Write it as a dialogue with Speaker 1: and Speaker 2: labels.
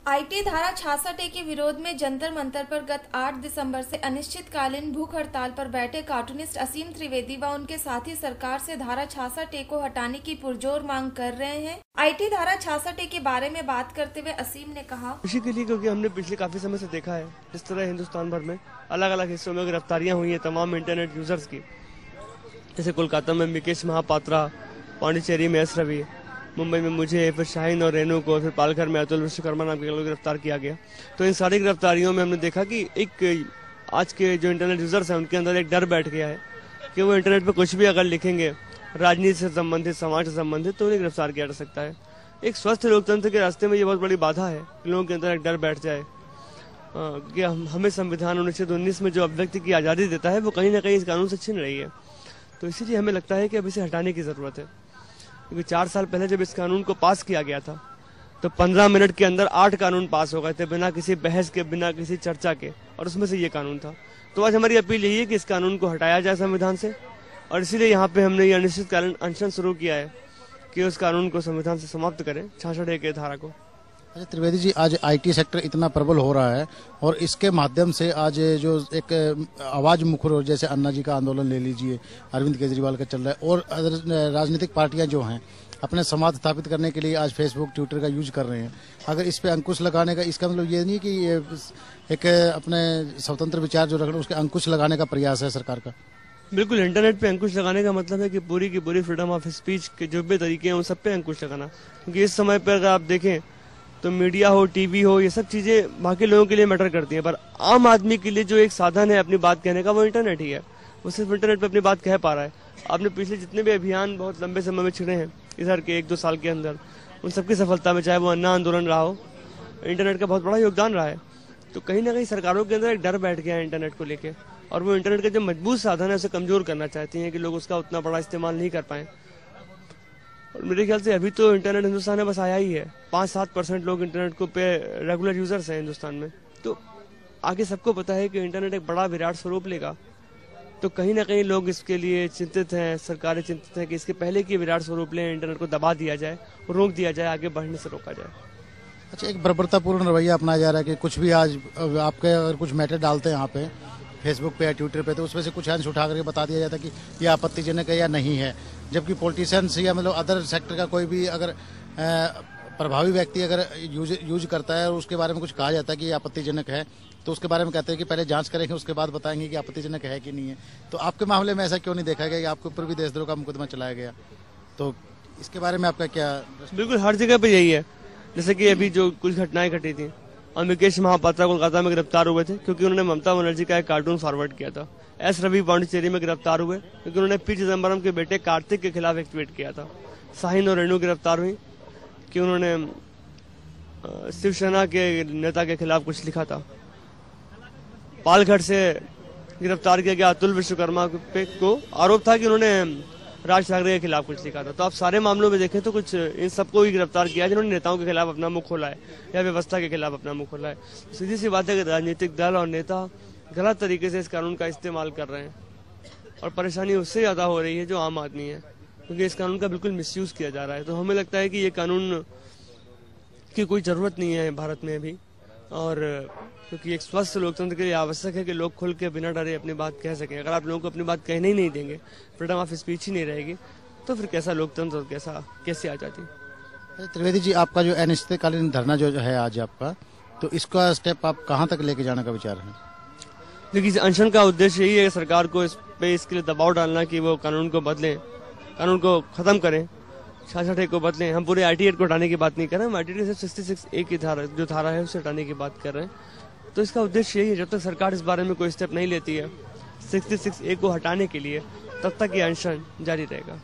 Speaker 1: IT धारा 66A के विरोध में जंतर मंतर पर गत 8 दिसंबर से अनिश्चितकालीन भूख हड़ताल पर बैठे कार्टूनिस्ट असीम त्रिवेदी व उनके साथी सरकार से धारा 66A को हटाने की पुरजोर मांग कर रहे हैं। आईटी धारा 66A के बारे में बात करते हुए असीम ने कहा,
Speaker 2: इसी के लिए क्योंकि हमने पिछले काफी समय से देखा है इस तरह हिंदुस्तान भर में अलग अलग हिस्सों में गिरफ्तारियां हुई है तमाम इंटरनेट यूजर्स की। जैसे कोलकाता में मुकेश महापात्रा, पांडिचेरी में एस रवि, मुंबई में मुझे, फिर शाहीन और रेनू को, फिर पालघर में अतुल विश्वकर्मा नाम के लोग गिरफ्तार किया गया। तो इन सारी गिरफ्तारियों में हमने देखा कि एक आज के जो इंटरनेट यूजर्स हैं उनके अंदर एक डर बैठ गया है कि वो इंटरनेट पर कुछ भी अगर लिखेंगे राजनीति से संबंधित, समाज से संबंधित, तो उन्हें गिरफ्तार किया जा सकता है। एक स्वस्थ लोकतंत्र के रास्ते में ये बहुत बड़ी बाधा है कि लोगों के अंदर एक डर बैठ जाए कि हमें संविधान 1919 में जो अभिव्यक्ति की आज़ादी देता है वो कहीं ना कहीं इस कानून से छीन रही है। तो इसीलिए हमें लगता है कि अब इसे हटाने की जरूरत है, क्योंकि 4 साल पहले जब इस कानून को पास किया गया था तो 15 मिनट के अंदर 8 कानून पास हो गए थे बिना किसी बहस के, बिना किसी चर्चा के, और उसमें से ये कानून था। तो आज हमारी अपील यही है कि इस कानून को हटाया जाए संविधान से, और इसीलिए यहाँ पे हमने ये अनिश्चितकालीन अनशन शुरू किया है कि उस कानून को संविधान से समाप्त करें, 66A के धारा को।
Speaker 3: अच्छा त्रिवेदी जी, आज आईटी सेक्टर इतना प्रबल हो रहा है और इसके माध्यम से आज जो एक आवाज मुखर हो, जैसे अन्ना जी का आंदोलन ले लीजिए, अरविंद केजरीवाल का चल रहा है, और राजनीतिक पार्टियां जो हैं अपने समाज स्थापित करने के लिए आज फेसबुक, ट्विटर का यूज कर रहे हैं। अगर इस पे अंकुश लगाने का, इसका मतलब ये नहीं कि ये एक अपने स्वतंत्र विचार जो रख रहे उसके अंकुश लगाने का प्रयास है सरकार का।
Speaker 2: बिल्कुल, इंटरनेट पे अंकुश लगाने का मतलब है कि पूरी की पूरी फ्रीडम ऑफ स्पीच के जो भी तरीके हैं उन सब पे अंकुश लगाना। क्योंकि इस समय पर अगर आप देखें तो मीडिया हो, टीवी हो, ये सब चीजें बाकी लोगों के लिए मैटर करती हैं, पर आम आदमी के लिए जो एक साधन है अपनी बात कहने का वो इंटरनेट ही है। वो सिर्फ इंटरनेट पे अपनी बात कह पा रहा है। आपने पिछले जितने भी अभियान बहुत लंबे समय में छिड़े हैं इधर के 1-2 साल के अंदर, उन सबकी सफलता में, चाहे वो अन्ना आंदोलन रहा हो, इंटरनेट का बहुत बड़ा योगदान रहा है। तो कहीं ना कहीं सरकारों के अंदर एक डर बैठ गया है इंटरनेट को लेके, और वो इंटरनेट का जो मजबूत साधन है उसे कमजोर करना चाहती हैं कि लोग उसका उतना बड़ा इस्तेमाल नहीं कर पाए। और मेरे ख्याल से अभी तो इंटरनेट हिंदुस्तान में बस आया ही है, 5-7% लोग इंटरनेट को पे रेगुलर यूजर्स हैं हिंदुस्तान में। तो आगे सबको पता है कि इंटरनेट एक बड़ा विराट स्वरूप लेगा, तो कहीं ना कहीं लोग इसके लिए चिंतित हैं, सरकारें चिंतित हैं कि इसके पहले की विराट स्वरूप ले इंटरनेट को दबा दिया जाए, रोक दिया जाए, आगे बढ़ने से रोका जाए।
Speaker 3: अच्छा, एक बर्बरतापूर्ण रवैया अपनाया जा रहा है कि कुछ भी आज आपके अगर कुछ मैटर डालते हैं यहाँ पे फेसबुक पे या ट्विटर पे, तो उसमें से कुछ अंश उठा करके बता दिया जाता है कि यह आपत्तिजनक है या नहीं है, जबकि पॉलिटिशियंस या मतलब अदर सेक्टर का कोई भी अगर प्रभावी व्यक्ति अगर यूज करता है और उसके बारे में कुछ कहा जाता है कि आपत्तिजनक है, तो उसके बारे में कहते हैं कि पहले जांच करेंगे उसके बाद बताएंगे कि आपत्तिजनक है कि नहीं है। तो आपके मामले में ऐसा क्यों नहीं देखा गया कि आपके ऊपर भी देशद्रोह का मुकदमा चलाया गया? तो इसके बारे में आपका क्या?
Speaker 2: बिल्कुल, हर जगह पे यही है। जैसे कि अभी जो कुछ घटनाएं घटी थी, और मुकेश महापात्रा कोलकाता में गिरफ्तार हुए थे क्योंकि उन्होंने ममता बनर्जी का एक कार्टून फॉरवर्ड किया था। एस रवि पांडिचेरी में गिरफ्तार हुए क्योंकि उन्होंने पी चिदम्बरम के बेटे कार्तिक के खिलाफ एक ट्वीट किया था। शाहीन और रेनू गिरफ्तार हुई कि उन्होंने शिवसेना के नेता के खिलाफ कुछ लिखा था। पालघर से गिरफ्तार किया गया अतुल विश्वकर्मा को आरोप था कि उन्होंने राज ठाकरे के खिलाफ कुछ लिखा था। तो आप सारे मामलों में देखें तो कुछ इन सबको ही गिरफ्तार किया जिन्होंने नेताओं के खिलाफ अपना मुंह खोला है या व्यवस्था के खिलाफ अपना मुंह खोला है। सीधी सी बात है कि राजनीतिक दल और नेता गलत तरीके से इस कानून का इस्तेमाल कर रहे हैं, और परेशानी उससे ज्यादा हो रही है जो आम आदमी है, क्योंकि इस कानून का बिल्कुल मिसयूज किया जा रहा है। तो हमें लगता है कि ये कानून की कोई जरूरत नहीं है भारत में अभी, और क्योंकि एक स्वस्थ लोकतंत्र के लिए आवश्यक है कि लोग खुल के बिना डरे अपनी बात कह सकें। अगर आप लोगों को अपनी बात कहने ही नहीं देंगे, फ्रीडम ऑफ स्पीच ही नहीं रहेगी, तो फिर कैसा लोकतंत्र और कैसे आजादी?
Speaker 3: त्रिवेदी जी, आपका जो अनिश्चितकालीन धरना जो है आज आपका, तो इसका स्टेप आप कहाँ तक लेके जाने का विचार है?
Speaker 2: देखिए, अनशन का उद्देश्य यही है सरकार को इस पे इसके लिए दबाव डालना कि वो कानून को बदलें, कानून को खत्म करें, 66A को बदलें। हम पूरे आईटी एक्ट को हटाने की बात नहीं कर रहे हैं, हम आईटी के सिर्फ 66A की धारा है उसे हटाने की बात कर रहे हैं। तो इसका उद्देश्य यही है, जब तक सरकार इस बारे में कोई स्टेप नहीं लेती है 66A को हटाने के लिए, तब तक ये अनशन जारी रहेगा।